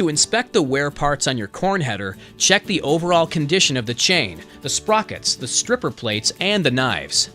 To inspect the wear parts on your corn header, check the overall condition of the chain, the sprockets, the stripper plates, and the knives.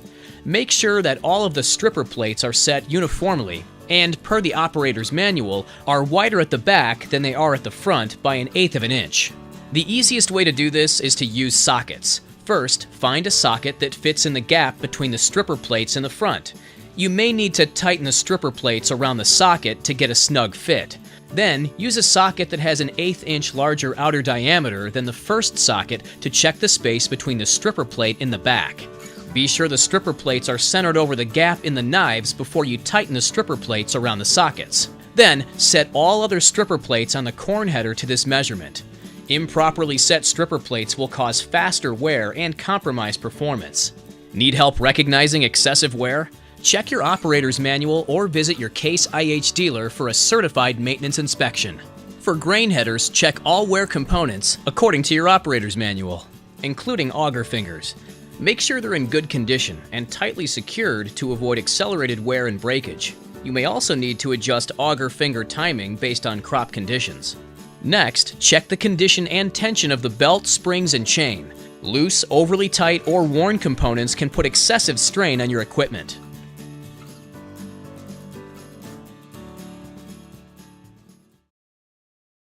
Make sure that all of the stripper plates are set uniformly and, per the operator's manual, are wider at the back than they are at the front by 1/8 of an inch. The easiest way to do this is to use sockets. First, find a socket that fits in the gap between the stripper plates in the front. You may need to tighten the stripper plates around the socket to get a snug fit. Then, use a socket that has an 1/8 inch larger outer diameter than the first socket to check the space between the stripper plate in the back. Be sure the stripper plates are centered over the gap in the knives before you tighten the stripper plates around the sockets. Then, set all other stripper plates on the corn header to this measurement. Improperly set stripper plates will cause faster wear and compromise performance. Need help recognizing excessive wear? Check your operator's manual or visit your Case IH dealer for a certified maintenance inspection. For grain headers, check all wear components according to your operator's manual, including auger fingers. Make sure they're in good condition and tightly secured to avoid accelerated wear and breakage. You may also need to adjust auger finger timing based on crop conditions. Next, check the condition and tension of the belt, springs, and chain. Loose, overly tight, or worn components can put excessive strain on your equipment.